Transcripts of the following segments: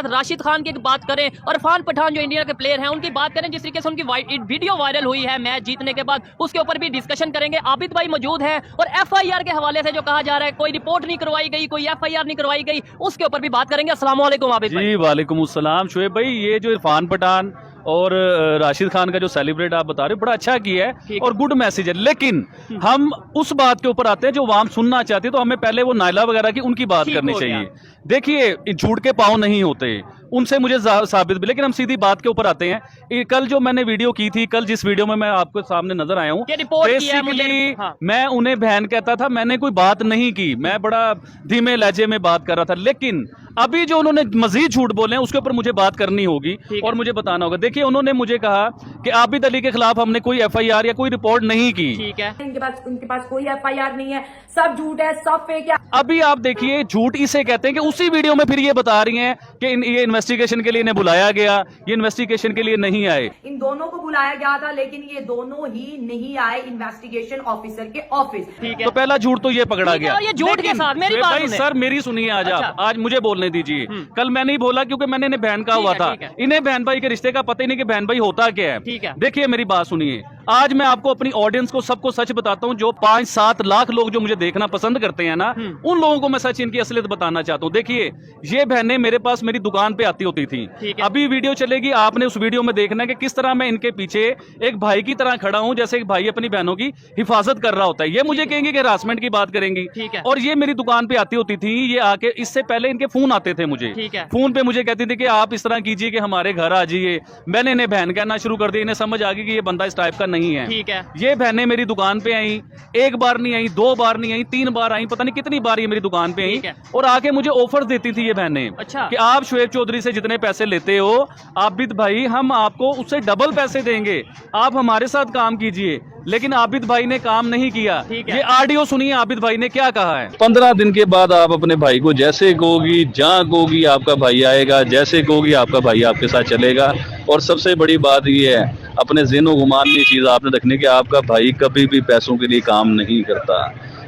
राशिद खान की बात करें और इरफान पठान जो इंडिया के प्लेयर हैं उनकी बात करें, जिस तरीके से उनकी वीडियो वायरल हुई है मैच जीतने के बाद, उसके ऊपर भी डिस्कशन करेंगे। आबिद भाई मौजूद है और एफआईआर के हवाले से जो कहा जा रहा है कोई रिपोर्ट नहीं करवाई गई, कोई एफआईआर नहीं करवाई गई, उसके ऊपर भी बात करेंगे। अस्सलाम वालेकुम आबिद भाई। जी वालेकुम अस्सलाम शुएब भाई। ये जो इरफान पठान और राशिद खान का जो सेलिब्रेट आप बता रहे हो बड़ा अच्छा किया है और गुड मैसेज है, लेकिन हम उस बात के ऊपर आते हैं जो आवाम सुनना चाहती है। तो हमें पहले वो नायला वगैरह की उनकी बात करनी चाहिए। देखिए झूठ के पाँव नहीं होते, उनसे मुझे साबित भी, लेकिन हम सीधी बात के ऊपर आते हैं। कल जो मैंने वीडियो की थी, कल जिस वीडियो में मैं आपको सामने नजर आया हूँ, बेसिकली मैं उन्हें बहन कहता था, मैंने कोई बात नहीं की, मैं बड़ा धीमे लहजे में बात कर रहा था। लेकिन अभी जो उन्होंने मजीद झूठ बोले हैं उसके ऊपर मुझे बात करनी होगी और मुझे बताना होगा। देखिए उन्होंने मुझे कहा कि आबिद अली के खिलाफ हमने कोई एफआईआर या कोई रिपोर्ट नहीं की। ठीक है, उनके पास कोई एफआईआर नहीं है, सब झूठ है, सब फेक है। अभी आप देखिए झूठ इसे कहते हैं कि उसी वीडियो में फिर ये बता रही हैं कि ये इन्वेस्टिगेशन के लिए इन्हें बुलाया गया, ये इन्वेस्टिगेशन के लिए नहीं आए। इन दोनों को बुलाया गया था लेकिन ये दोनों ही नहीं आए इन्वेस्टिगेशन ऑफिसर के ऑफिस। ठीक है, तो पहला झूठ तो ये पकड़ा गया। ये झूठ के साथ मेरी बात भाई सर मेरी सुनिए, आज आप आज मुझे बोलने दीजिए। कल मैं नहीं बोला क्योंकि मैंने इन्हें बहन कहा हुआ था, इन्हें बहन भाई के रिश्ते का पता ही नहीं कि बहन भाई होता क्या है। ठीक है, देखिए मेरी बात सुनिए, आज मैं आपको अपनी ऑडियंस को सबको सच बताता हूं। जो 5-7 लाख लोग जो मुझे देखना पसंद करते हैं ना, उन लोगों को मैं सच इनकी असलियत बताना चाहता हूं। देखिए ये बहनें मेरे पास मेरी दुकान पे आती होती थी। अभी वीडियो चलेगी, आपने उस वीडियो में देखना है कि किस तरह मैं इनके पीछे एक भाई की तरह खड़ा हूं, जैसे एक भाई अपनी बहनों की हिफाजत कर रहा होता है। ये मुझे कहेंगे कि हरासमेंट की बात करेंगी, और ये मेरी दुकान पे आती होती थी। ये आके, इससे पहले इनके फोन आते थे मुझे, फोन पे मुझे कहती थी कि आप इस तरह कीजिए कि हमारे घर आ जाइए। मैंने इन्हें बहन कहना शुरू कर दिया, इन्हें समझ आ गई कि ये बंदा इस टाइप का नहीं है। ठीक है, ये बहनें मेरी दुकान पे आई, एक बार नहीं आई, 2 बार नहीं आई, 3 बार आई, पता नहीं कितनी बार ये मेरी दुकान पे आई और आके मुझे ऑफर देती थी ये बहनें। अच्छा, कि आप शुएब चौधरी से जितने पैसे लेते हो आबिद भाई, हम आपको उससे डबल पैसे देंगे, आप हमारे साथ काम कीजिए। लेकिन आबिद भाई ने काम नहीं किया। ये ऑडियो सुनिए आबिद भाई ने क्या कहा है। 15 दिन के बाद आप अपने भाई को जैसे कहोगी, जहाँ कहोगी आपका भाई आएगा, जैसे कहोगी आपका भाई आपके साथ चलेगा। और सबसे बड़ी बात ये है, अपने ज़हन गुमान में चीज़ आपने रखनी कि आपका भाई कभी भी पैसों के लिए काम नहीं करता,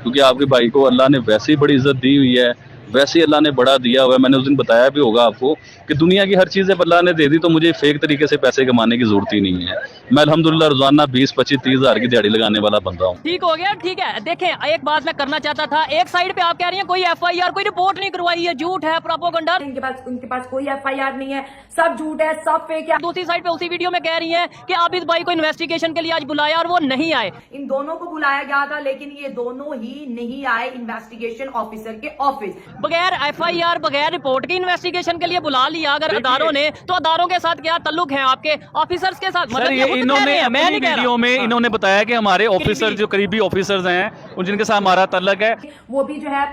क्योंकि आपके भाई को अल्लाह ने वैसे ही बड़ी इज्जत दी हुई है, वैसे ही अल्लाह ने बड़ा दिया हुआ है। मैंने उस दिन बताया भी होगा आपको कि दुनिया की हर चीज़ अल्लाह ने दे दी, तो मुझे फेक तरीके से पैसे कमाने की जरूरत ही नहीं है। मैं अल्हम्दुलिल्लाह रोजाना 20, 25, 30 हज़ार की दिहाड़ी लगाने वाला बंदा हूँ। ठीक हो गया, ठीक है। देखें एक बात मैं करना चाहता था, एक साइड पे आप कह रही हैं कोई एफआईआर, कोई रिपोर्ट नहीं करवाई है, झूठ है, प्रोपेगेंडा। उनके पास कोई एफआईआर नहीं है, सब झूठ है, सब फेक है। दूसरी साइड पे उसी वीडियो में कह रही हैं कि आबिद भाई को इन्वेस्टिगेशन के लिए आज बुलाया और वो नहीं आए। इन दोनों को बुलाया गया था लेकिन ये दोनों ही नहीं आए इन्वेस्टिगेशन ऑफिसर के ऑफिस। बगैर एफआईआर, बगैर रिपोर्ट की इन्वेस्टिगेशन के लिए बुला लिया अगर अदारों ने, तो अदारों के साथ क्या ताल्लुक है आपके ऑफिसर्स के साथ? मतलब ये इन्होंने अपनी वीडियो में इन्होंने बताया कि हमारे ऑफिसर जो करीबी ऑफिसर्स हैं जिनके साथ हमारा ताल्लुक है, वो भी जो है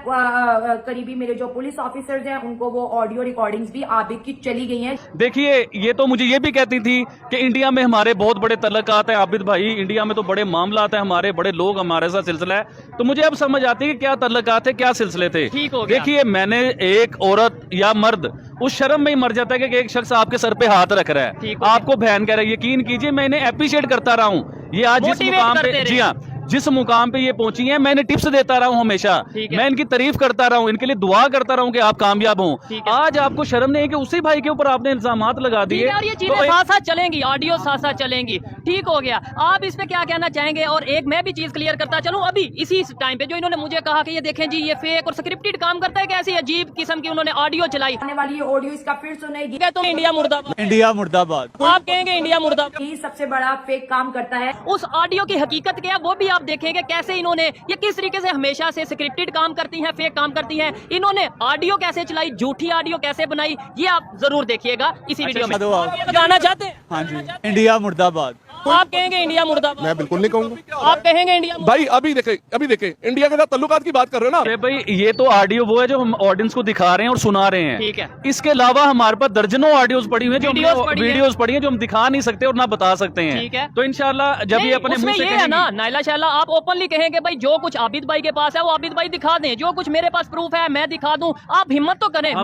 करीबी मेरे जो पुलिस ऑफिसर्स हैं उनको वो ऑडियो रिकॉर्डिंग्स भी आबिद की चली गई हैं। देखिए ये तो मुझे ये भी कहती थी कि इंडिया में हमारे बहुत बड़े तल्लुकात हैं आबिद भाई, इंडिया में तो बड़े मामलात हैं, हमारे बड़े लोग हमारे साथ सिलसिला है। तो मुझे अब समझ आती है कि क्या तल्लुकात है, क्या सिलसिले थे। देखिए मैंने एक औरत या मर्द उस शर्म में ही मर जाता है कि एक शख्स आपके सर पे हाथ रख रहा है, आपको बहन कह रहा है। यकीन कीजिए मैं इन्हें अप्रिशिएट करता रहा हूं। ये आज जिस मुकाम पे, जी हाँ, जिस मुकाम पे ये पहुंची हैं, मैंने टिप्स देता रहा हूं हमेशा, मैं इनकी तारीफ करता रहा हूं, इनके लिए दुआ करता रहा हूं कि आप कामयाब हों। आज आपको शर्म नहीं है कि उसी भाई के ऊपर आपने इल्जामात लगा दिए। और ये चीजें साथ साथ चलेंगी, ऑडियो साथ साथ चलेंगी। ठीक हो गया, आप इस पे क्या कहना चाहेंगे? और एक मैं भी चीज क्लियर करता चलूं, अभी इसी टाइम पे जो इन्होंने मुझे कहा कि ये देखें जी ये फेक और स्क्रिप्टेड काम करता है, कैसी अजीब किस्म की उन्होंने ऑडियो चलाई। आने वाली ऑडियो इसका फिर सुनेगी तो इंडिया मुर्दाबाद, इंडिया मुर्दाबाद, आप कहेंगे इंडिया मुर्दाबाद। ही सबसे बड़ा फेक काम करता है। उस ऑडियो की हकीकत क्या है वो भी आप देखेंगे, कैसे इन्होंने ये किस तरीके से हमेशा से स्क्रिप्टेड काम करती हैं, फेक काम करती हैं। इन्होंने ऑडियो कैसे चलाई, झूठी ऑडियो कैसे बनाई, ये आप जरूर देखिएगा इसी वीडियो में। बताना चाहते हैं? हाँ जी, इंडिया मुर्दाबाद। आप कहेंगे इंडिया मुर्दाबाद? मैं बिल्कुल नहीं कहूंगा। आप कहेंगे इंडिया भाई अभी देखे इंडिया के साथ तल्लुकात की बात कर रहे हो ना भाई। ये तो ऑडियो वो है जो हम ऑडियंस को दिखा रहे हैं और सुना रहे हैं। ठीक है, इसके अलावा हमारे पास दर्जनों ऑडियोज पड़ी हुई हैं, जो वीडियोस पड़ी हैं जो हम दिखा नहीं सकते और ना बता सकते हैं। ठीक है, तो इंशाल्लाह जब ये अपने मुंह से ये है ना नाइला शाला, आप ओपनली कहेंगे भाई जो कुछ आबिद भाई के पास है वो आबिद भाई दिखा दें, जो कुछ मेरे पास प्रूफ है मैं दिखा दूं। आप हिम्मत तो करें।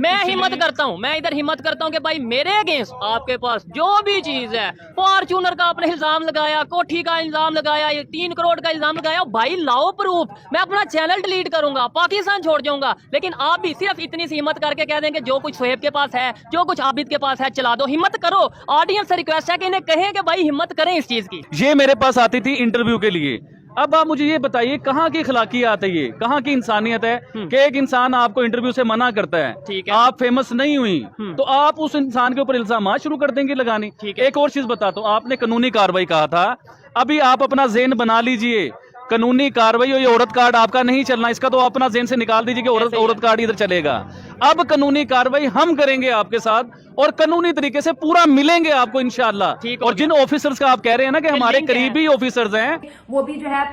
मैं हिम्मत करता हूं, मैं इधर हिम्मत करता हूं कि भाई मेरे अगेंस्ट आपके पास जो भी चीज है, फॉर्च्यूनर का आपने इल्जाम लगाया, कोठी का इल्जाम लगाया, 3 करोड़ का इल्जाम लगाया, भाई लाओ प्रूफ, मैं अपना चैनल डिलीट करूंगा, पाकिस्तान छोड़ जाऊंगा। लेकिन आप भी सिर्फ इतनी सी हिम्मत करके कह देंगे जो कुछ शोएब के पास है, जो कुछ आबिद के पास है, चला दो। हिम्मत करो, ऑडियंस से रिक्वेस्ट है कि इन्हें कहें कि भाई हिम्मत करें इस चीज की। ये मेरे पास आती थी इंटरव्यू के लिए। अब आप मुझे ये बताइए कहाँ की अखलाकियात है, ये कहाँ की इंसानियत है कि एक इंसान आपको इंटरव्यू से मना करता है, ठीक है। आप फेमस नहीं हुई तो आप उस इंसान के ऊपर इल्जाम शुरू कर देंगे लगानी। ठीक है। एक और चीज बताता हूँ, आपने कानूनी कार्रवाई कहा था, अभी आप अपना ज़हन बना लीजिए, कानूनी कार्रवाई और ये औरत कार्ड आपका नहीं चलना, इसका तो अपना ज़हन से निकाल दीजिए कि औरत कार्ड इधर चलेगा। अब कानूनी कार्रवाई हम करेंगे आपके साथ और कानूनी तरीके से पूरा मिलेंगे आपको इंशाअल्लाह। ठीक हो और जिन ऑफिसर्स का आप कह रहे हैं ना कि हमारे लिंक है। करीबी ऑफिसर्स हैं, वो भी जो है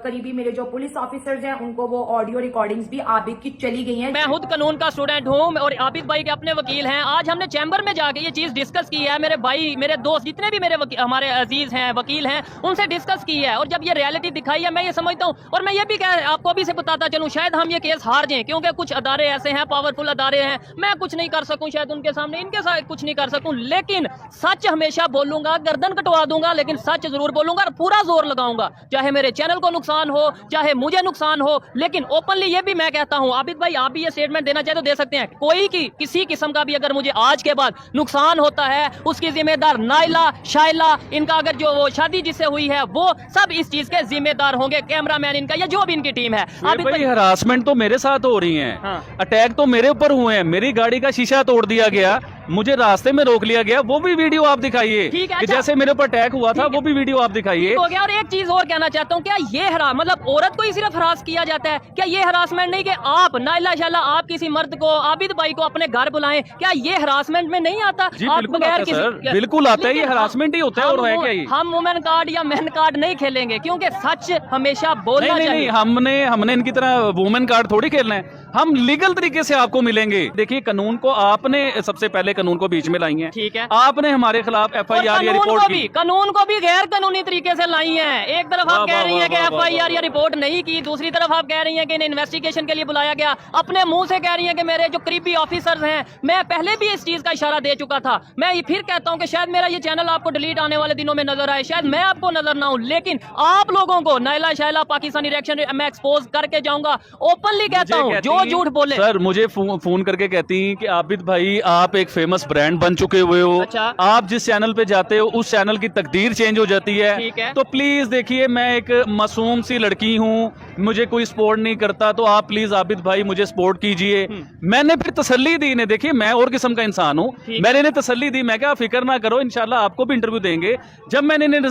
करीबी मेरे जो पुलिस ऑफिसर्स हैं उनको वो ऑडियो रिकॉर्डिंग्स भी आबिद की चली गई हैं। मैं खुद कानून का स्टूडेंट हूँ और आबिद भाई के अपने वकील हैं। आज हमने चैम्बर में जाके ये चीज डिस्कस की है, मेरे भाई, मेरे दोस्त, जितने भी मेरे हमारे अजीज हैं, वकील हैं, उनसे डिस्कस की है। और जब ये रियलिटी दिखाई है, मैं ये समझता हूँ, और मैं ये भी आपको अभी से बताता चलूँ, शायद हम ये केस हार जाएं, क्योंकि कुछ अदारे ऐसे हैं, पावरफुल अदारे हैं, मैं कुछ नहीं कर सकूं शायद उनके सामने, इनके साथ कुछ नहीं कर सकूं, लेकिन सच हमेशा बोलूंगा, गर्दन कटवा दूंगा, लेकिन सच जरूर बोलूंगा और पूरा जोर लगाऊंगा, चाहे मेरे चैनल को नुकसान हो, चाहे मुझे नुकसान हो। लेकिन ओपनली ये भी मैं कहता हूं, आबिद भाई आप भी ये स्टेटमेंट देना चाहे तो दे सकते हैं, कोई की किसी किस्म का भी अगर मुझे आज के बाद नुकसान होता है, उसकी जिम्मेदार नाइला, शाइला, इनका अगर जो वो शादी जिससे हुई है, वो सब इस चीज के जिम्मेदार होंगे, कैमरामैन इनका या जो भी इनकी टीम है। आबिद भाई हरासमेंट तो मेरे साथ हो रही है, हाँ। अटैक तो मेरे ऊपर हुए हैं, मेरी गाड़ी का शीशा तोड़ दिया गया, मुझे रास्ते में रोक लिया गया, वो भी वीडियो आप दिखाइए ठीक है, कि अच्छा। जैसे मेरे ऊपर अटैक हुआ था, वो भी वीडियो आप दिखाइए। हो गया। और एक चीज और कहना चाहता हूँ, क्या ये मतलब औरत को ही सिर्फ हरास किया जाता है? क्या ये हरासमेंट नहीं कि आप नाइला शाला आप किसी मर्द को, आबिद भाई को अपने घर बुलाएं, क्या ये हरासमेंट में नहीं आता? जी आप बिल्कुल बगैर आता है किसी सर, बिल्कुल आता है, ये हरासमेंट ही होता है। और है क्या ये? हम वुमेन कार्ड या मैन कार्ड नहीं खेलेंगे, क्योंकि सच हमेशा बोलना नहीं, चाहिए। हमने इनकी तरह वुमेन कार्ड थोड़ी खेलना है, हम लीगल तरीके से आपको मिलेंगे। देखिए कानून को आपने सबसे पहले कानून को बीच में लाई है, ठीक है। आपने हमारे खिलाफ FIR या रिपोर्ट की, कानून को भी गैर कानूनी तरीके से लाई है। एक तरफ आप कह रही हैं कि FIR या रिपोर्ट नहीं की, दूसरी तरफ आप कह रही हैं कि इन्हें इन्वेस्टिगेशन के लिए बुलाया गया, अपने मुंह से कह रही हैं कि मेरे जो करीबी ऑफिसर्स हैं, मैं पहले भी इस चीज का इशारा दे चुका था। मैं फिर कहता हूं कि शायद मेरा ये चैनल आपको डिलीट आने वाले दिनों में नजर आए, शायद मैं आपको नजर ना हूं, लेकिन आप लोगों को नाइला शाइला पाकिस्तानी रिएक्शन मैं एक्सपोज करके जाऊंगा। ओपनली कहता हूं, जो झूठ बोले। सर मुझे फोन करके कहती हैं कि आबिद भाई आप एक फेमस ब्रांड बन चुके हुए हो, अच्छा। आप जिस चैनल पे जाते हो उस चैनल की तकदीर चेंज हो जाती है, ठीक है। तो प्लीज देखिए मैं एक मासूम सी लड़की हूँ, मुझे कोई सपोर्ट नहीं करता, तो आप प्लीज आबिद भाई मुझे सपोर्ट कीजिए। मैंने फिर तसल्ली दी इन्हें, देखिए मैं और किस्म का इंसान हूँ, मैंने इन्हें तसल्ली दी, मैं क्या फिक्र ना करो, इंशाल्लाह आपको भी इंटरव्यू देंगे। जब मैंने इन्हें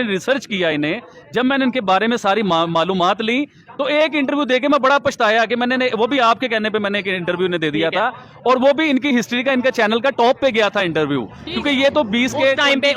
रिसर्च किया इन्हें, जब मैंने इनके बारे में सारी मालूमात ली, तो एक इंटरव्यू देके मैं बड़ा पछताया कि मैंने वो भी आपके कहने पे मैंने एक इंटरव्यू ने दे दिया था, और वो भी इनकी हिस्ट्री का, इनका चैनल का टॉप पे गया था इंटरव्यू, क्योंकि ये तो 20 के उस टाइम पे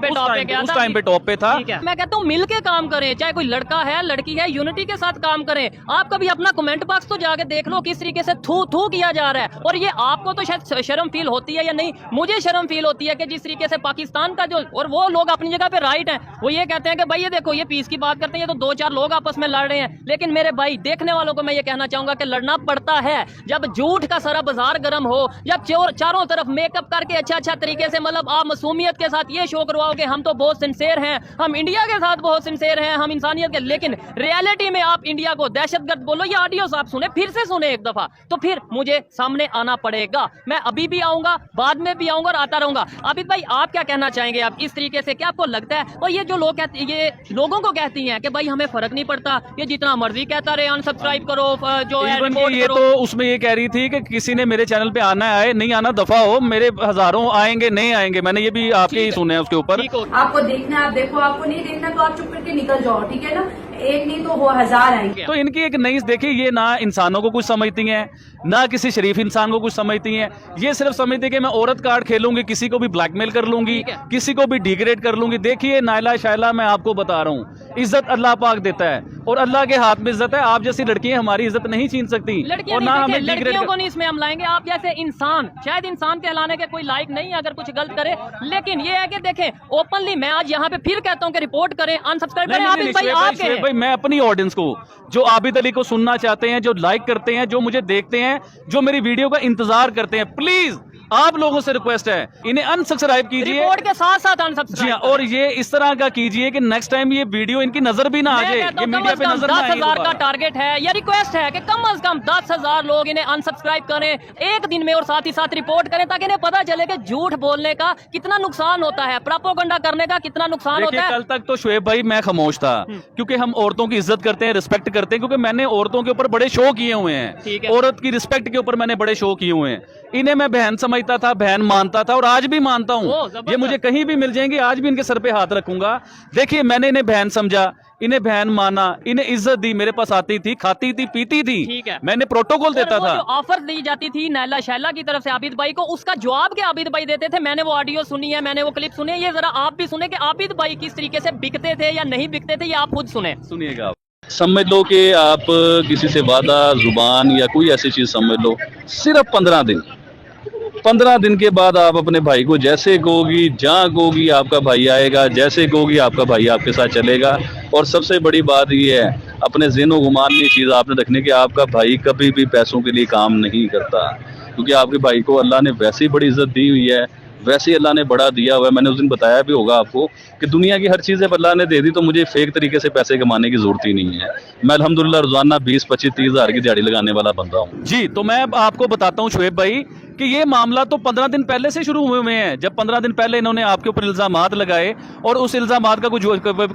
टॉप पे गया था। उस टाइम पे टॉप पे था। मैं कहता हूँ मिल के काम करें, चाहे कोई लड़का है लड़की है, यूनिटी के साथ काम करें। आप कभी अपना कमेंट बॉक्स तो जाके देख लो किस तरीके से थू किया जा रहा है, और ये आपको तो शायद शर्म फील होती है या नहीं, मुझे शर्म फील होती है कि जिस तरीके से पाकिस्तान का जो, और वो लोग अपनी जगह पे राइट हैं, वो ये कहते हैं कि भाई ये देखो ये पीस की बात करते हैं, ये तो 2-4 लोग आपस में लड़ रहे हैं। लेकिन मेरे भाई देखने वालों को मैं ये कहना चाहूंगा कि लड़ना पड़ता है जब झूठ का सारा बाजार गर्म हो, जब चारों तरफ मेकअप करके अच्छा तरीके से, मतलब आप मासूमियत के साथ ये शो करवाओगे हम तो बहुत सिंसेयर हैं, हम इंडिया के साथ बहुत सिंसेयर हैं, हम इंसानियत के, लेकिन रियलिटी में आप इंडिया को दहशतगर्द बोलो। ये ऑडियोस आप सुने, फिर से सुने एक दफा, तो फिर मुझे सामने आना पड़ेगा। मैं अभी भी आऊंगा, बाद में भी आऊंगा और आता रहूंगा। आबिद भाई आप क्या कहना चाहेंगे आप इस तरीके से? क्या आपको लगता है, और ये जो लोग कहते, ये लोगों को कहती हैं कि भाई हमें फर्क नहीं पड़ता, ये जितना मर्जी कहता रहे, अनसब्सक्राइब करो, जो है रिपोर्ट ये करो। तो उसमें ये कह रही थी कि किसी ने मेरे चैनल पे आना है, नहीं आना दफा हो, मेरे हजारों आएंगे नहीं आएंगे, मैंने ये भी आपके ही सुने हैं उसके ऊपर। आपको देखना है आप देखो, आपको नहीं देखना तो आप चुप करके निकल जाओ, ठीक है ना? एक नहीं तो वो 1000 आएंगे। तो इनकी एक नई, देखिए ये ना इंसानों को कुछ समझती हैं, ना किसी शरीफ इंसान को कुछ समझती हैं, ये सिर्फ समझती है कि मैं औरत कार्ड खेलूंगी, किसी को भी ब्लैकमेल कर लूंगी, किसी को भी डिग्रेड कर लूंगी। देखिए नाइला शाइला मैं आपको बता रहा हूँ, इज्जत अल्लाह पाक देता है और अल्लाह के हाथ में इज्जत है। आप जैसी लड़कियां हमारी इज्जत नहीं छीन सकती, लड़कियां और ना नहीं, हमें देखिए, डिग्रेड लड़कियों को नहीं इसमें हम लाएंगे। आप जैसे इंसान, शायद इंसान कहलाने के कोई लायक नहीं अगर कुछ गलत करे, लेकिन ये है कि देखें ओपनली मैं आज यहाँ पे फिर कहता हूँ कि रिपोर्ट करें, अनसब्सक्राइब करें। आबिद भाई आपके भाई मैं अपनी ऑडियंस को, जो आबिद अली को सुनना चाहते हैं, जो लाइक करते हैं, जो मुझे देखते हैं, जो मेरी वीडियो का इंतजार करते हैं, प्लीज आप लोगों से रिक्वेस्ट है, इन्हें अनसब्सक्राइब कीजिए। रिपोर्ट के साथ साथ जी अनसब्सक्राइब हाँ, और ये इस तरह का कीजिए कि नेक्स्ट टाइम ये वीडियो इनकी नजर भी ना आ जाए, ये मीडिया पे नजर ना आए 10,000 का दोबारा। टारगेट है या रिक्वेस्ट है कि कम से कम 10,000 लोग इन्हें अनसब्सक्राइब करें एक दिन में, और साथ ही साथ रिपोर्ट करें ताकि इन्हें पता चले कि झूठ बोलने का कितना नुकसान होता है, प्रोपेगेंडा करने का कितना नुकसान देखिए, होता है। कल तक तो शुएब भाई मैं खामोश था, क्योंकि हम औरतों की इज्जत करते हैं, रिस्पेक्ट करते हैं, क्योंकि मैंने औरतों के ऊपर बड़े शो किए हुए ठीक हैं, है। औरत की रिस्पेक्ट के ऊपर मैंने बड़े शो किए हुए हैं। इन्हें मैं बहन समझता था, बहन मानता था, और आज भी मानता ओ, हूँ। जबरदस्त। ये मुझे कहीं भी मिल जाएंगे, आज भी इनके सर पे हाथ रखूंगा। देखिए, मैंने इन्हें बहन समझा, इन्हें बहन माना, इन्हें इज्जत दी, मेरे पास आती थी, खाती थी, पीती थी, ठीक है। मैंने प्रोटोकॉल देता और वो था। जो ऑफर दी जाती थी नैला शैला की तरफ से आबिद भाई को, उसका जवाब क्या आबिद भाई देते थे? मैंने वो ऑडियो सुनी है, मैंने वो क्लिप सुनी है, ये जरा आप भी सुने कि आबिद भाई किस तरीके से बिकते थे या नहीं बिकते थे, ये आप खुद सुने। सुनिएगा आप। समझ लो कि आप किसी से वादा, जुबान या कोई ऐसी चीज समझ लो, सिर्फ 15 दिन के बाद आप अपने भाई को जैसे कहोगी, जहाँ कहोगी आपका भाई आएगा, जैसे कहोगी आपका भाई आपके साथ चलेगा। और सबसे बड़ी बात ये है, अपने ज़हन गुमान में चीज़ आपने रखने की, आपका भाई कभी भी पैसों के लिए काम नहीं करता, क्योंकि आपके भाई को अल्लाह ने वैसे ही बड़ी इज्जत दी हुई है, वैसे ही अल्लाह ने बड़ा दिया हुआ है। मैंने उस दिन बताया भी होगा आपको कि दुनिया की हर चीज़ अल्लाह ने दे दी, तो मुझे फेक तरीके से पैसे कमाने की जरूरत ही नहीं है। मैं अल्हम्दुलिल्लाह रोजाना 20, 25, 30 हज़ार की दिहाड़ी लगाने वाला बंदा हूँ। जी, तो मैं आपको बताता हूँ शुएब भाई कि ये मामला तो 15 दिन पहले से शुरू हुए हुए हैं। जब 15 दिन पहले इन्होंने आपके ऊपर इल्जामात लगाए, और उस इल्जामात का कुछ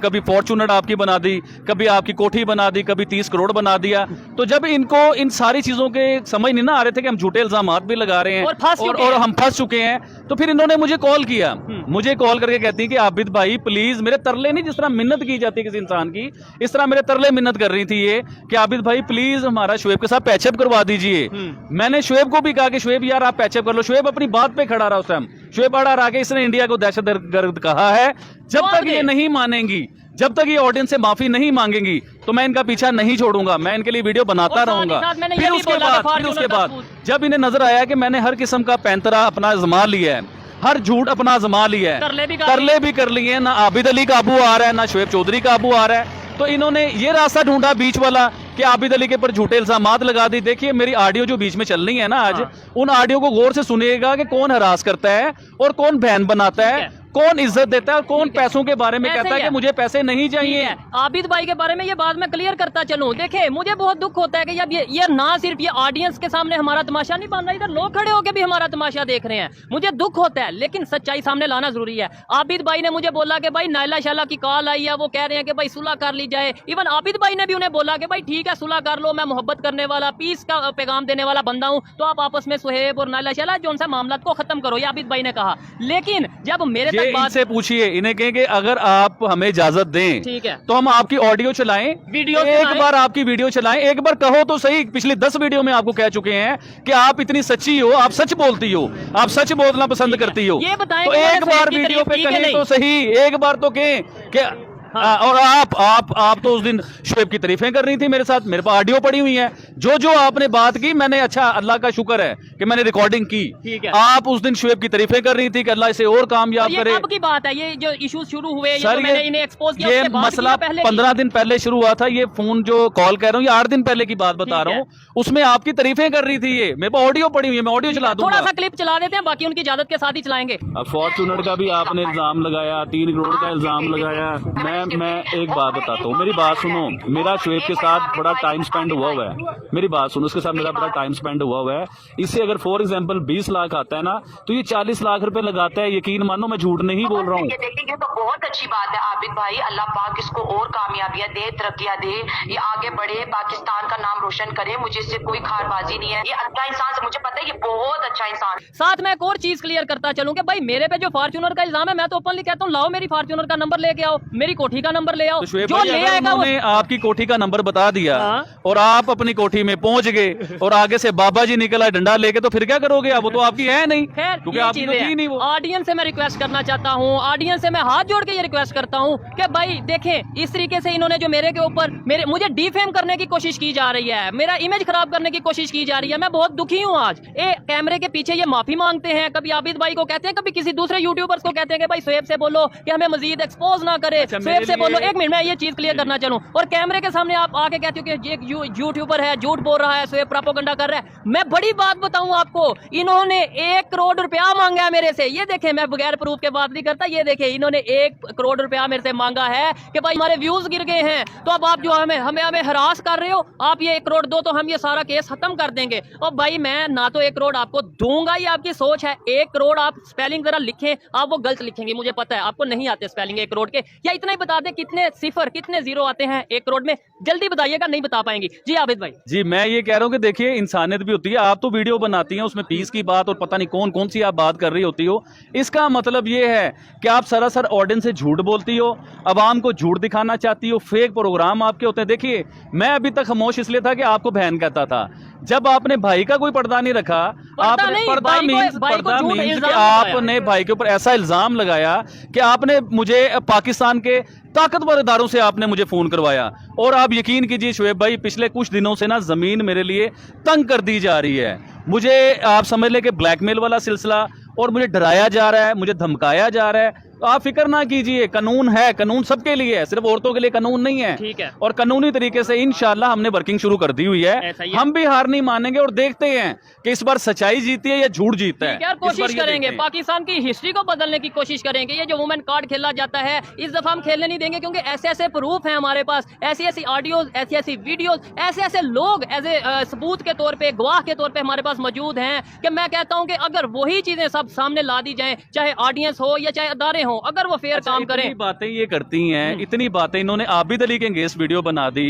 कभी फॉर्चूनर आपकी बना दी, कभी आपकी कोठी बना दी, कभी 30 करोड़ बना दिया। तो जब इनको इन सारी चीजों के समझ नहीं ना आ रहे थे कि हम झूठे इल्जामात भी लगा रहे हैं और फंस चुके और हैं। हम फंस चुके हैं, तो फिर इन्होंने मुझे कॉल किया। मुझे कॉल करके कहती है कि आबिद भाई प्लीज, मेरे तरले नहीं, जिस तरह मिन्नत की जाती है किसी इंसान की, इस तरह मेरे तरले मिन्नत कर रही थी ये कि आबिद भाई प्लीज हमारा शुएब के साथ पैचअप करवा दीजिए। मैंने शुएब को भी कहा कि शुएब यार आप पैचअप कर लो। शुएब अपनी बात पे खड़ा रहा उस टाइम। शुएब अड़ा रहा कि इसने इंडिया को दहशतगर्द कहा है। जब तक ये नहीं मानेंगी, जब तक ये ऑडियंस से माफी नहीं मांगेंगी, तो मैं इनका पीछा नहीं छोड़ूंगा, मैं इनके लिए वीडियो बनाता और साथ ही रहूंगा। साथ मैंने ये फिर भी उसके बोला कि बाद फॉर्च्यूनर जब इन्हें नजर आया कि मैंने हर किस्म का पैंतरा अपना आजमा लिया है, हर झूठ अपना आजमा लिया है, तरले भी कर लिए, ना आबिद अली काबू आ रहा है, ना शुएब चौधरी काबू आ रहा है, तो इन्होंने ये रास्ता ढूंढा बीच वाला कि आबिद अली के ऊपर झूठे इल्जामात लगा दी। देखिए, मेरी ऑडियो जो बीच में चल रही है ना आज, उन ऑडियो को गौर से सुनिएगा कि कौन हरास करता है और कौन बहन बनाता है, कौन इज्जत देता है और कौन पैसों के बारे में कहता है कि मुझे पैसे नहीं चाहिए। आबिद भाई के बारे में ये बात मैं क्लियर करता चलूं। देखिए, मुझे बहुत दुख होता है कि जब ये ना सिर्फ ये ऑडियंस के सामने हमारा तमाशा नहीं बन रहा, इधर लोग खड़े होकर भी हमारा तमाशा देख रहे हैं। मुझे दुख होता है, लेकिन सच्चाई सामने लाना जरूरी है। आबिद भाई ने मुझे बोला कि भाई नायला शाला की कॉल आई है, वो कह रहे हैं कि भाई सुलह कर ली जाए। इवन आबिद भाई ने भी उन्हें बोला कि भाई ठीक है सुलह कर लो, मैं मोहब्बत करने वाला, पीस का पैगाम देने वाला बंदा हूं, तो आप आपस में सुहेब और नायला शाला जो उनसे मामला को खत्म करो, ये आबिद भाई ने कहा। लेकिन जब मेरे तक बात से पूछिए, इन्हें कहें कि अगर आप हमें इजाजत दें, ठीक है, तो हम आपकी ऑडियो चलाएं, वीडियो एक बार आपकी वीडियो चलाएं, एक बार कहो तो सही। पिछली 10 वीडियो में आपको कह चुके हैं कि आप इतनी सच्ची हो, आप सच बोलती हो, आप सच बोलना पसंद करती हो, ये बताएं तो कि एक मैंने बार की वीडियो पे तारीफ की कि कहें तो नहीं? सही, एक बार तो कहें कि और आप तो उस दिन शुएब की तारीफें कर रही थी मेरे साथ, मेरे पास ऑडियो पड़ी हुई है, जो आपने बात की मैंने, अच्छा अल्लाह का शुक्र है कि मैंने रिकॉर्डिंग की। ठीक है। आप उस दिन शुएब की तारीफें कर रही थी कि अल्लाह इसे और कामयाब करे। कब की बात है ये जो इश्यूज शुरू हुए, ये सर, जो मैंने इन्हें एक्सपोज किया, ये उसके बाद मसला की या पहले 15 दिन पहले शुरू हुआ था। ये फोन जो कॉल कह रहा हूँ, ये 8 दिन पहले की बात बता रहा हूँ, उसमें आपकी तारीफें कर रही थी। ये मेरे पास ऑडियो पड़ी हुई है, मैं ऑडियो चला दूंगा। थोड़ा सा क्लिप चला देते हैं, बाकी उनकी इजाजत के साथ ही चलाएंगे। अब फॉर्चूनर का भी आपने इल्जाम लगाया, 3 करोड़ का इल्जाम लगाया। मैं एक बात बताता हूँ, मेरी बात सुनो। मेरा शुएब के साथ बड़ा टाइम स्पेंड हुआ है, मेरी बात सुनो, उसके साथ मेरा बड़ा टाइम स्पेंड हुआ है। इससे अगर फॉर एग्जाम्पल 20 लाख आता है ना, तो ये 40 लाख रुपए लगाता है। यकीन मानो, मैं झूठ नहीं बोल रहा हूँ। देखिए, तो बहुत अच्छी बात है आबिद भाई, अल्लाह पाक इसको और कामयाबियां दे, तरक्कियां दे, ये आगे बढ़े, पाकिस्तान का नाम रोशन करे। मुझे इससे कोई खारबाजी नहीं है, ये अच्छा इंसान से, मुझे पता है ये बहुत अच्छा इंसान। साथ में एक और चीज क्लियर करता चलूं कि भाई मेरे पे जो फॉर्च्यूनर का इल्जाम है, मैं तो ओपनली कहता हूँ लाओ मेरी फॉर्च्यूनर का नंबर लेके आओ, मेरी कोठी का नंबर ले आओ, जो ले आएगा वो। आपकी कोठी का नंबर बता दिया और आप अपनी कोठी में पहुंच गए और आगे से बाबा जी निकला डंडा लेके, तो फिर क्या करोगे? अब वो तो आपकी है नहीं, खैर क्योंकि आपकी तो थी नहीं वो। ऑडियंस से मैं रिक्वेस्ट करना चाहता हूँ, ऑडियंस से मैं हाथ जोड़ के ये रिक्वेस्ट करता हूँ कि भाई देखें, इस तरीके से इन्होंने जो मेरे के ऊपर मुझे डिफेम करने की कोशिश की जा रही है, मेरा इमेज खराब करने की कोशिश की जा रही है। मैं बहुत दुखी हूँ आज। कैमरे के पीछे ये माफी मांगते हैं, कभी आबिद भाई को कहते हैं, कभी किसी दूसरे यूट्यूबर्स को कहते हैं कि भाई शुएब से बोलो कि हमें मजीद एक्सपोज ना करे, शुएब शुएब से बोलो। एक मिनट, मैं ये चीज क्लियर करना चाहूँ, और कैमरे के सामने आप आके कहते हो कि एक यूट्यूबर है, झूठ बोल रहा है, शुएब प्रोपेगेंडा कर रहा है। मैं बड़ी बात बताऊं आपको, इन्होंने 1 करोड़ रुपया मांगा है मेरे से। ये देखे, मैं बगैर प्रूफ के बात नहीं करता। ये देखे, इन्होंने 1 करोड़ रुपया मेरे से मांगा है कि भाई हमारे व्यूज गिर गए हैं, तो अब आप जो हमें हरास कर रहे हो, आप ये 1 करोड़ दो तो हम ये सारा केस खत्म कर देंगे। और भाई मैं ना तो 1 करोड़ आपको दूंगा, ये आपकी सोच है। 1 करोड़ आप स्पेलिंग जरा लिखें, आप वो गलत लिखेंगे, मुझे पता है आपको नहीं आते स्पेलिंग 1 करोड़ के। या इतना ही बता दें कितने सिफर कितने जीरो आते हैं 1 करोड़ में, जल्दी बताइएगा, नहीं बता पाएंगी। जी आबिद भाई। जी मैं ये कह रहा हूँ कि देखिए इंसानियत भी होती है। आप तो वीडियो बनाती हैं, उसमें पीस की बात और पता नहीं कौन कौन सी आप बात कर रही होती हो। इसका मतलब ये है कि आप सरासर ऑडियंस से झूठ बोलती हो, अवाम को झूठ दिखाना चाहती हो, फेक प्रोग्राम आपके होते हैं। देखिए मैं अभी तक खामोश इसलिए था कि आपको बहन कहता था। जब आपने भाई का कोई पर्दा नहीं रखा, आपने पर्दा मीन्स कि आपने भाई के ऊपर ऐसा इल्जाम लगाया कि आपने मुझे पाकिस्तान के ताकतवर इदारों से आपने मुझे फोन करवाया। और आप यकीन कीजिए शुएब भाई, पिछले कुछ दिनों से ना जमीन मेरे लिए तंग कर दी जा रही है। मुझे आप समझ लें कि ब्लैकमेल वाला सिलसिला, और मुझे डराया जा रहा है, मुझे धमकाया जा रहा है। तो आप फिक्र ना कीजिए, कानून है, कानून सबके लिए है, सिर्फ औरतों के लिए कानून नहीं है। ठीक है। और कानूनी तरीके से इंशाल्लाह हमने वर्किंग शुरू कर दी हुई है। हम भी हार नहीं मानेंगे और देखते हैं कि इस बार सच्चाई जीती है या झूठ जीतता है। यार कोशिश करेंगे, पाकिस्तान की हिस्ट्री को बदलने की कोशिश करेंगे। ये जो वुमेन कार्ड खेला जाता है, इस दफा हम खेलने नहीं देंगे, क्योंकि ऐसे ऐसे प्रूफ हैं हमारे पास, ऐसी ऐसी ऑडियोज, ऐसी ऐसी वीडियोज, ऐसे ऐसे लोग एज ए सबूत के तौर पे, गवाह के तौर पे हमारे पास मौजूद हैं कि मैं कहता हूं कि अगर वही चीजें सब सामने ला दी जाएं, चाहे ऑडियंस हो या चाहे अदारे हो, अगर वो फेयर काम करें। बातें ये करती हैं, इतनी बातें इन्होंने आबिद अली के अगेंस्ट वीडियो बना दी।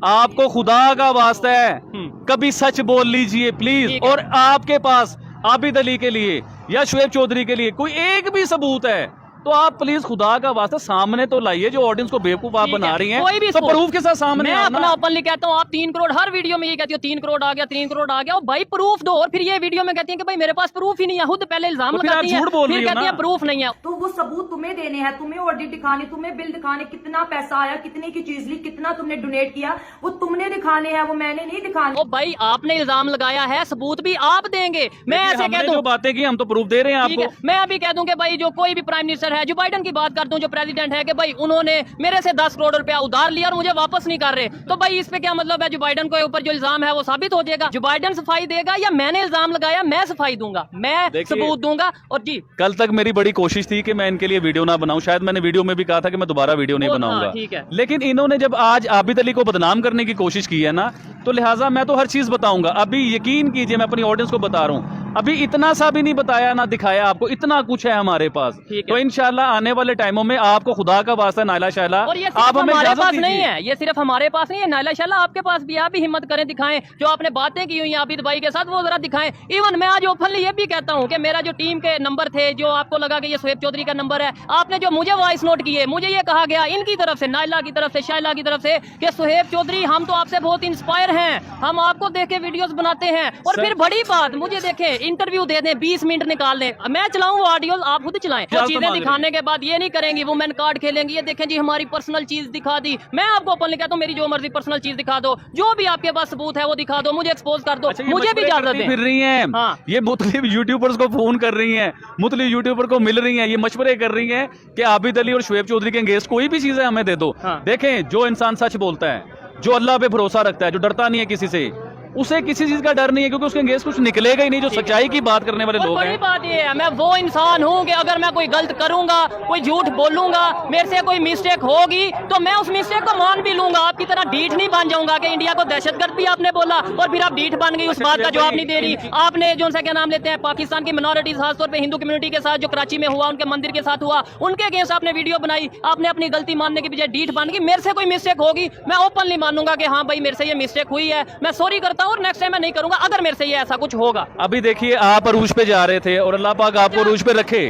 आपको खुदा का वास्ता है कभी सच बोल लीजिए प्लीज। और आपके पास आबिद अली के लिए या शुएब चौधरी के लिए कोई एक भी सबूत है तो आप प्लीज खुदा का वास्ता सामने तो लाइए। जो ऑडियंस को बेवकूफ आप बना रही हैं, कोई भी तो प्रूफ के साथ सामने मैं अपना ओपनली कहता हूँ, आप 3 करोड़ हर वीडियो में ये कहती हो 3 करोड़ आ गया, 3 करोड़ आ गया, भाई प्रूफ दो। और फिर ये वीडियो में कहती है कि भाई मेरे पास प्रूफ ही नहीं है, खुद पहले इल्जाम लगाती है, फिर कहती है प्रूफ नहीं है। तो वो सबूत तुम्हें देने हैं, तुम्हें ऑडिट दिखाने, तुम्हें बिल दिखाने, कितना पैसा आया, कितने की चीज ली, कितना तुमने डोनेट किया, वो तुमने दिखाने हैं, वो मैंने नहीं दिखाने। ओ भाई आपने इल्जाम लगाया है, सबूत भी आप देंगे। मैं ऐसे कह दूं, जो बातें की हम तो प्रूफ दे रहे हैं आपको। मैं अभी कह दूं कि भाई जो कोई भी प्राइम मिनिस्टर है, जो बाइडन की बात कर दूं, जो प्रेसिडेंट है, कि भाई उन्होंने मेरे से 10 करोड़ रुपया उधार लिया और मुझे वापस नहीं कर रहे, तो भाई इस पे क्या मतलब है? जो बाइडन के ऊपर जो इल्जाम है वो साबित हो जाएगा। जो बाइडन सफाई देगा या मैंने इल्जाम लगाया, मैं सफाई दूंगा, मैं सबूत दूंगा। और जी कल तक मेरी बड़ी कोशिश थी कि मैं इनके लिए वीडियो ना बनाऊं। शायद मैंने वीडियो में भी कहा था कि मैं दोबारा वीडियो नहीं बनाऊंगा, ठीक है। लेकिन इन्होंने जब आज आबिद अली को बदनाम करने की कोशिश की है ना, तो लिहाजा मैं तो हर चीज बताऊंगा। अभी यकीन कीजिए, मैं अपनी ऑडियंस को बता रहा हूं, अभी इतना सा भी नहीं बताया ना दिखाया आपको, इतना कुछ है हमारे पास। तो इंशाल्लाह आने वाले टाइमों में आपको खुदा का वास्ता नाइला शाइला, और ये सिर्फ हमारे पास नहीं है, ये सिर्फ हमारे पास नहीं है, नाइला शाइला आपके पास भी। आप भी हिम्मत करें, दिखाएं। जो आपने बातें की हुई हैं आबिद भाई के साथ, वो जरा दिखाएं। इवन मैं आज ओपनली ये भी कहता हूं कि मेरा जो टीम के नंबर थे, जो आपको लगा कि ये शुएब चौधरी का नंबर है, आपने जो मुझे वॉइस नोट किए, मुझे ये कहा गया इनकी तरफ से, नाइला की तरफ से, शाइला की तरफ से, कि शुएब चौधरी हम तो आपसे बहुत इंस्पायर हैं, हम आपको देख के वीडियोस बनाते हैं। और फिर बड़ी बात, मुझे देखें, इंटरव्यू दे दें, 20 मिनट निकाल लें, मैं चलाऊं वो ऑडियो, आप खुद चलाएं। वो चीजें दिखाने के बाद ये नहीं करेंगी वुमेन कार्ड खेलेंगी, ये देखें जी हमारी पर्सनल चीज दिखा दी। मैं आपको ओपनली कहता हूं, मेरी जो मर्जी पर्सनल चीज दिखा दो, जो भी आपके पास सबूत है वो दिखा दो, मुझे एक्सपोज कर दो। मुझे भी इजाजत है। फिर रही हैं, हाँ। ये मुख्तलिफ यूट्यूबर्स को फोन कर रही हैं, मुख्तलिफ यूट्यूबर को मिल रही हैं, ये मशवरे कर रही हैं कि आबिद अली और शुएब चौधरी के अगेंस्ट कोई भी चीजें हमें दे दो। देखें, जो इंसान सच बोलता है, जो अल्लाह पे भरोसा रखता है, जो डरता नहीं है किसी से, उसे किसी चीज का डर नहीं है, क्योंकि उसके अगेंस्ट कुछ निकलेगा ही नहीं। जो सच्चाई की बात करने वाले लोग हैं। बड़ी बात ये है, मैं वो इंसान हूँ कि अगर मैं कोई गलत करूंगा, कोई झूठ बोलूंगा, मेरे से कोई मिस्टेक होगी, तो मैं उस मिस्टेक को मान भी लूंगा। आपकी तरह डीठ नहीं बन जाऊंगा कि इंडिया को दहशतगर्द भी आपने बोला और फिर आप डीठ बन गई, उस बात का जवाब नहीं दे रही। आपने जो सा क्या नाम लेते हैं, पाकिस्तान की मिनोरिटीज, खासतौर पर हिंदू कम्युनिटी के साथ जो कराची में हुआ, उनके मंदिर के साथ हुआ, उनके अगेंस्ट आपने वीडियो बनाई, आपने अपनी गलती मानने की बजाय डीठ बन गई। मेरे से कोई मिस्टेक होगी, मैं ओपनली मानूंगा कि हाँ भाई मेरे से ये मिस्टेक हुई है, मैं सॉरी करता हूँ और नेक्स्ट टाइम मैं नहीं करूंगा अगर मेरे से ये ऐसा कुछ होगा। अभी देखिए, आप अरूज पे जा रहे थे और अल्लाह पाक आपको अरूज पे रखे,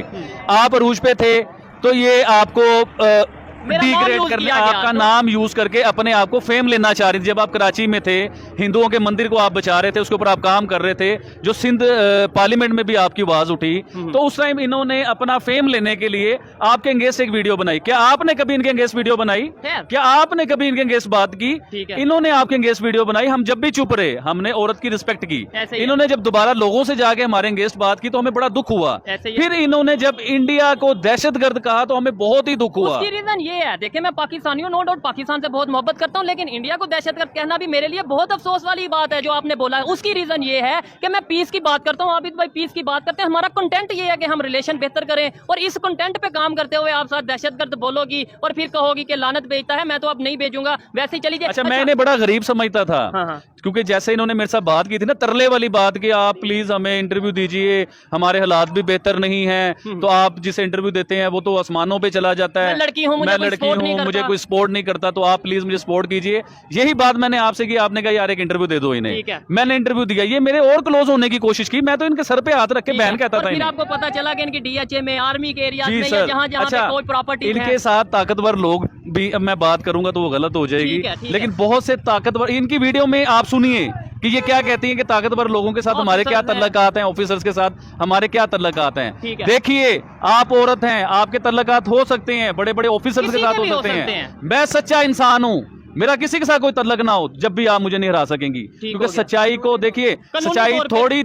आप अरूज पे थे तो ये आपको डिग्रेड करने, आपका नाम यूज करके अपने आप को फेम लेना चाह रही थी। जब आप कराची में थे, हिंदुओं के मंदिर को आप बचा रहे थे, उसके ऊपर आप काम कर रहे थे, जो सिंध पार्लियामेंट में भी आपकी आवाज उठी, तो उस टाइम इन्होंने अपना फेम लेने के लिए आपके अगेंस्ट एक वीडियो बनाई। क्या आपने कभी इनके अगेंस्ट वीडियो बनाई? क्या आपने कभी इनके अगेंस्ट बात की? इन्होंने आपके अगेंस्ट वीडियो बनाई, हम जब भी चुप रहे, हमने औरत की रिस्पेक्ट की। इन्होंने जब दोबारा लोगों से जाके हमारे अगेंस्ट बात की तो हमें बड़ा दुख हुआ। फिर इन्होंने जब इंडिया को दहशतगर्द कहा तो हमें बहुत ही दुख हुआ। रीजन ये है, देखिए मैं पाकिस्तानी हूँ, नो डाउट पाकिस्तान से बहुत मोहब्बत करता हूँ, लेकिन इंडिया को दहशतगर्द कहना भी मेरे लिए बहुत अफसोस वाली बात है जो आपने बोला है। उसकी रीजन ये है कि मैं पीस की बात करता हूँ, आबिद भाई पीस की बात करते हैं, हमारा कंटेंट ये है कि हम रिलेशन बेहतर करें, और इस कंटेंट पे काम करते हुए आप साथ दहशतगर्द बोलोगी और फिर कहोगी कि लानत भेजता है, मैं तो अब नहीं भेजूंगा, वैसे ही चली जाए। अच्छा, मैं इन्हें बड़ा गरीब समझता था। हाँ। क्योंकि जैसे इन्होंने मेरे साथ बात की थी ना, तरले वाली बात कि आप प्लीज हमें इंटरव्यू दीजिए, हमारे हालात भी बेहतर नहीं हैं, तो आप जिसे इंटरव्यू देते हैं वो तो आसमानों पे चला जाता है, मैं लड़की हूँ, मुझे कोई सपोर्ट नहीं करता, तो आप प्लीज मुझे सपोर्ट कीजिए। यही बात मैंने आपसे की, आपने कहा यार एक इंटरव्यू दे दो इन्हें। मैंने इंटरव्यू दिया, ये मेरे और क्लोज होने की कोशिश की, मैं तो इनके सर पे हाथ रख के बहन कहता था। फिर आपको पता चला कि इनकी डीएचए में, आर्मी के एरिया में, सर, जहाँ जहाँ अच्छा, कोई प्रॉपर्टी इनके साथ ताकतवर लोग भी, अब मैं बात करूंगा तो वो गलत हो जाएगी, लेकिन बहुत से ताकतवर, इनकी वीडियो में आप सुनिए कि ये क्या कहती हैं कि ताकतवर लोगों के साथ हमारे क्या तल्लकात हैं, ऑफिसर्स के साथ हमारे क्या तल्लकात हैं। देखिए, आप औरत हैं, आपके तल्लकात हो सकते हैं, बड़े बड़े ऑफिसर्स के साथ हो सकते हैं। मैं सच्चा इंसान हूं, मेरा किसी के साथ कोई तल्लक ना हो, जब भी आप मुझे नहीं हरा सकेंगी, क्योंकि सच्चाई को देखिए, सच्चाई थोड़ी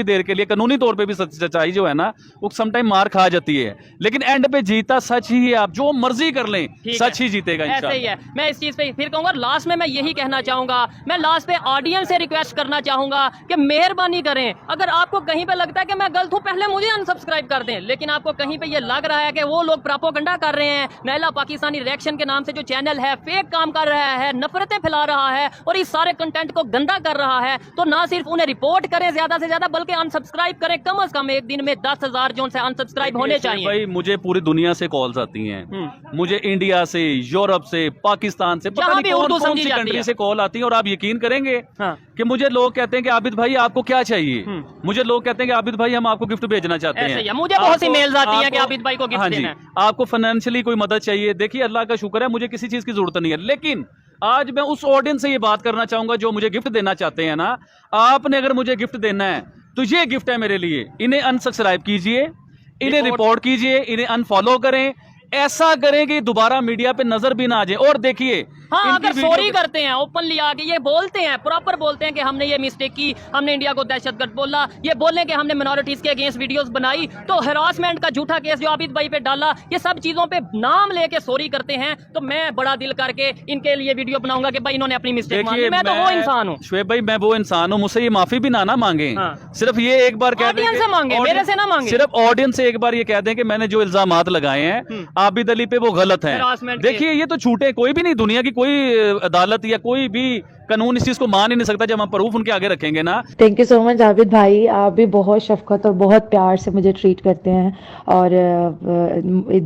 देर के लिए कानूनी तौर पे भी सच्चाई जो है ना वो समटाइम मार खा जाती है, लेकिन एंड पे जीता सच ही है। आप जो मर्जी कर लें, सच ही जीतेगा इंशाल्लाह। ऐसे ही है। मैं इस चीज पे फिर कहूंगा, लास्ट में मैं यही कहना चाहूंगा, मैं लास्ट पे ऑडियंस से रिक्वेस्ट करना चाहूंगा कि मेहरबानी करें, अगर आपको कहीं पे लगता है कि मैं गलत हूं, पहले मुझे अनसब्सक्राइब कर दें, लेकिन आपको कहीं पे ये लग रहा है कि वो लोग प्रोपेगेंडा कर रहे हैं, नायला पाकिस्तानी रिएक्शन के नाम से जो चैनल है फेक काम कर रहा है, नफरतें फैला रहा है और इस सारे कंटेंट को गंदा कर रहा है, तो ना सिर्फ उन्हें रिपोर्ट करें ज्यादा से ज्यादा, बल्कि अनसब्सक्राइब करें। कम से कम एक दिन में 10,000 जो से अनसब्सक्राइब होने चाहिए। भाई मुझे पूरी दुनिया से कॉल्स आती हैं, मुझे इंडिया से, यूरोप से, पाकिस्तान से, पता नहीं कौन सी कंट्री से कॉल आती है, और आप यकीन करेंगे कि मुझे लोग कहते हैं कि आबिद भाई आपको क्या चाहिए। मुझे लोग कहते हैं कि आबिद भाई हम आपको गिफ्ट भेजना चाहते हैं। मुझे बहुत सी मेल्स आती है कि आबिद भाई को गिफ्ट देना है, आपको फाइनेंशियली कोई मदद चाहिए। देखिए, अल्लाह का शुक्र है, मुझे किसी चीज की जरूरत नहीं है, लेकिन आज मैं उस ऑडियंस से ये बात करना चाहूंगा जो मुझे गिफ्ट देना चाहते हैं ना। आपने अगर मुझे गिफ्ट देना है तो ये गिफ्ट है मेरे लिए, इन्हें अनसब्सक्राइब कीजिए, इन्हें रिपोर्ट कीजिए, इन्हें अनफॉलो करें, ऐसा करें कि दोबारा मीडिया पे नजर भी ना आ जाए। और देखिए, हाँ, अगर सॉरी करते हैं ओपनली आके, ये बोलते हैं, प्रॉपर बोलते हैं कि हमने ये मिस्टेक की, हमने इंडिया को दहशतगर्द बोला, ये बोलने कि हमने मिनॉरिटीज के अगेंस्ट वीडियोस बनाई, तो हरासमेंट का झूठा केस जो आबिद भाई पे डाला, ये सब चीजों पे नाम लेके सॉरी करते हैं, तो मैं बड़ा दिल करके इनके लिए वीडियो बनाऊंगा कि भाई इन्होंने अपनी मिस्टेक मानी। मैं तो वो इंसान हूँ शुएब भाई, मैं वो इंसान हूँ, मुझसे ये माफी भी ना मांगे, सिर्फ ये एक बार कह दें, से मांगे, मेरे से ना मांगे, सिर्फ ऑडियंस से एक बार ये कह दें कि मैंने जो इल्जामात लगाए हैं आबिद अली पे वो गलत है। देखिए, ये तो झूठे, कोई भी नहीं, दुनिया की कोई अदालत या कोई भी कानून इस चीज को मान ही नहीं सकता जब हम प्रूफ उनके आगे रखेंगे ना। Thank you so much Abid भाई, आप भी बहुत शफकत और बहुत प्यार से मुझे ट्रीट करते हैं, और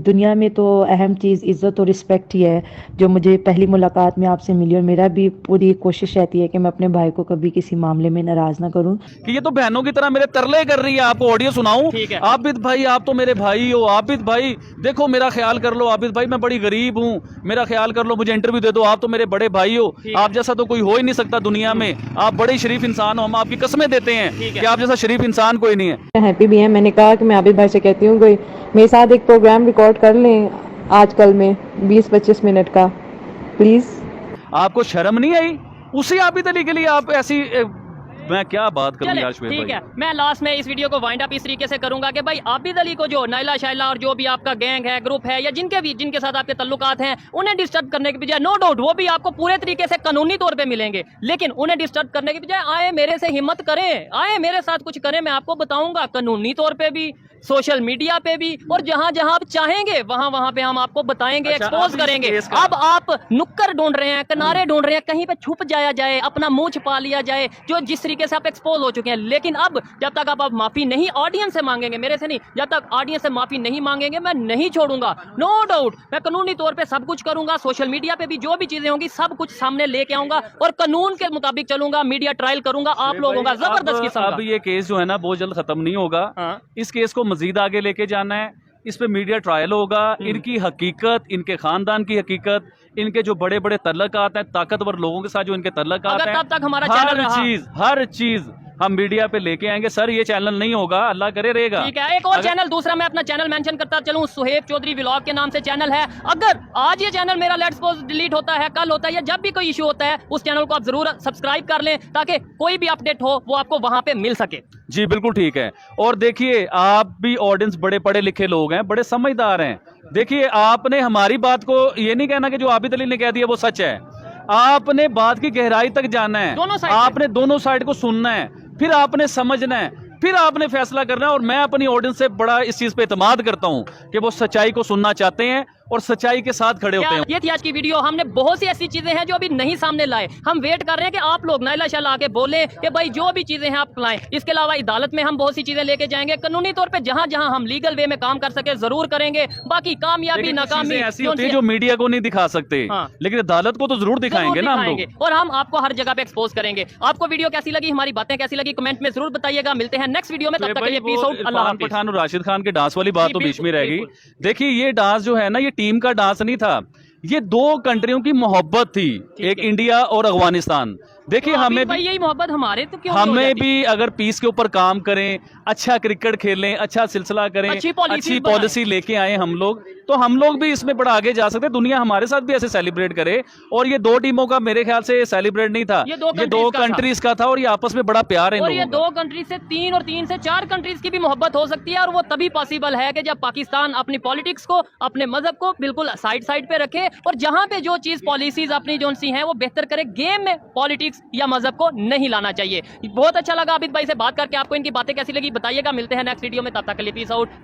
दुनिया में तो अहम चीज़ इज़्ज़त और रिस्पेक्ट ही है जो मुझे पहली मुलाकात में आपसे मिली, और मेरा भी पूरी कोशिश रहती है कि मैं अपने भाई को कभी किसी मामले में नाराज ना करूं। कि ये तो बहनों की तरह मेरे तरले कर रही है, आपको ऑडियो सुनाऊं? आबिद भाई आप तो मेरे भाई हो, आबिद भाई देखो मेरा ख्याल कर लो, आबिद भाई मैं बड़ी गरीब हूँ, मेरा ख्याल कर लो, मुझे इंटरव्यू दे दो, आप तो मेरे बड़े भाई हो, आप जैसा तो कोई हो ही नहीं सकता दुनिया में, आप बड़े शरीफ इंसान हो, हम आपकी कसमें देते हैं कि आप जैसा शरीफ इंसान कोई नहीं है। हैप्पी भी है, मैंने कहा कि मैं आबिद भाई से कहती हूँ कोई मेरे साथ एक प्रोग्राम रिकॉर्ड कर लें आजकल में 20-25 मिनट का, प्लीज। आपको शर्म नहीं आई? उसी आबिद अली के लिए आप ऐसी, मैं क्या बात करूं यार शुएब भाई। ठीक है, मैं लास्ट में इस वीडियो को वाइंड अप इस तरीके से करूंगा कि भाई आबिद अली को जो नायला शायला और जो भी आपका गैंग है, ग्रुप है, या जिनके साथ आपके तल्लुकात हैं, उन्हें डिस्टर्ब करने के बजाय, नो डाउट वो भी आपको पूरे तरीके से कानूनी तौर पे मिलेंगे, लेकिन उन्हें डिस्टर्ब करने के बजाय आए मेरे से हिम्मत करें, आए मेरे साथ कुछ करें, मैं आपको बताऊंगा कानूनी तौर पे भी, सोशल मीडिया पे भी, और जहां जहां आप चाहेंगे वहां पे हम आपको बताएंगे, एक्सपोज करेंगे। अब आप नुक्कर ढूंढ रहे हैं, किनारे ढूंढ रहे हैं, कहीं पे छुप जाया जाए, अपना मुंह छुपा लिया जाए, जो जिस तरीके से आप एक्सपोज हो चुके हैं। लेकिन अब जब तक आप माफी नहीं ऑडियंस से मांगेंगे, मेरे से नहीं, जब तक ऑडियंस से माफी नहीं मांगेंगे मैं नहीं छोड़ूंगा, नो डाउट। मैं कानूनी तौर पे सब कुछ करूंगा, सोशल मीडिया पे भी जो भी चीजें होंगी सब कुछ सामने लेके आऊंगा और कानून के मुताबिक चलूंगा, मीडिया ट्रायल करूंगा आप लोगों का जबरदस्त किस्म का। अब ये केस जो है ना बहुत जल्द खत्म नहीं होगा, इस केस को मजीद आगे लेके जाना है, इस पे मीडिया ट्रायल होगा, इनकी हकीकत, इनके खानदान की हकीकत, इनके जो बड़े बड़े तल्लकात हैं, ताकतवर लोगों के साथ जो इनके तल्लकात हैं, तब तक हमारा चैनल हर चीज हम मीडिया पे लेके आएंगे। सर ये चैनल नहीं होगा, अल्लाह करे रहेगा। ठीक है, एक और चैनल दूसरा मैं अपना चैनल मेंशन करता चलूं, सुहेब चौधरी व्लॉग के नाम से चैनल है। अगर आज ये चैनल मेरा लेट्स सपोज डिलीट होता है, कल होता है, या जब भी कोई इशू होता है, उस चैनल को आप जरूर सब्सक्राइब कर लें ताकि कोई भी अपडेट हो वो आपको वहां पे मिल सके। जी बिल्कुल ठीक है। और देखिए आप भी ऑडियंस बड़े पढ़े लिखे लोग हैं, बड़े समझदार हैं। देखिए आपने हमारी बात को ये नहीं कहना कि जो आबिद अली ने कह दिया वो सच है। आपने बात की गहराई तक जाना है, आपने दोनों साइड को सुनना है, फिर आपने समझना है, फिर आपने फैसला करना है। और मैं अपनी ऑडियंस से बड़ा इस चीज पे इत्मीनाद करता हूं कि वो सच्चाई को सुनना चाहते हैं और सच्चाई के साथ खड़े होते हैं। ये थी आज की वीडियो। हमने बहुत सी ऐसी चीजें हैं जो अभी नहीं सामने लाए। हम वेट कर रहे हैं कि आप लोग नाइला शाह आके बोले कि भाई जो भी चीजें हैं आप लाएं। इसके अलावा अदालत में हम बहुत सी चीजें लेके जाएंगे, कानूनी तौर पे जहां जहां हम लीगल वे में काम कर सके जरूर करेंगे। बाकी कामयाबी नाकामी ऐसी होती है जो मीडिया को नहीं दिखा सकते, लेकिन अदालत को तो जरूर दिखाएंगे ना हम लोग। और हम आपको हर जगह पे एक्सपोज करेंगे। आपको वीडियो कैसी लगी, हमारी बातें कैसी लगी, कमेंट में जरूर बताइएगा। मिलते हैं नेक्स्ट वीडियो में, तब तक के लिए पीस आउट, अल्लाह हाफिज़। पठान और राशिद खान के डांस वाली बात तो बीच में रह गई। देखिए ये डांस जो है ना, ये टीम का डांस नहीं था, ये दो कंट्रियों की मोहब्बत थी, एक इंडिया और अफगानिस्तान। देखिए हमें भी यही मोहब्बत हमारे तो क्यों हमें भी अगर पीस के ऊपर काम करें, अच्छा क्रिकेट खेलें, अच्छा सिलसिला करें, अच्छी पॉलिसी लेके आए हम लोग, तो हम लोग भी इसमें बड़ा आगे जा सकते हैं। दुनिया हमारे साथ भी ऐसे सेलिब्रेट करे। और ये दो टीमों का मेरे ख्याल से सेलिब्रेट नहीं था, ये दो कंट्रीज का था और ये आपस में बड़ा प्यार है। और ये दो कंट्रीज से तीन और तीन से चार कंट्रीज की भी मोहब्बत हो सकती है। और वो तभी पॉसिबल है कि जब पाकिस्तान अपनी पॉलिटिक्स को, अपने मजहब को बिल्कुल साइड पे रखे और जहां पे जो चीज पॉलिसीज अपनी जो सी हैं वो बेहतर करे। गेम में पॉलिटिक्स या मजहब को नहीं लाना चाहिए। बहुत अच्छा लगा आबिद भाई से बात करके। आपको इनकी बातें कैसी लगी बताइएगा। मिलते हैं नेक्स्ट वीडियो में, तब तक के लिए पीस आउट।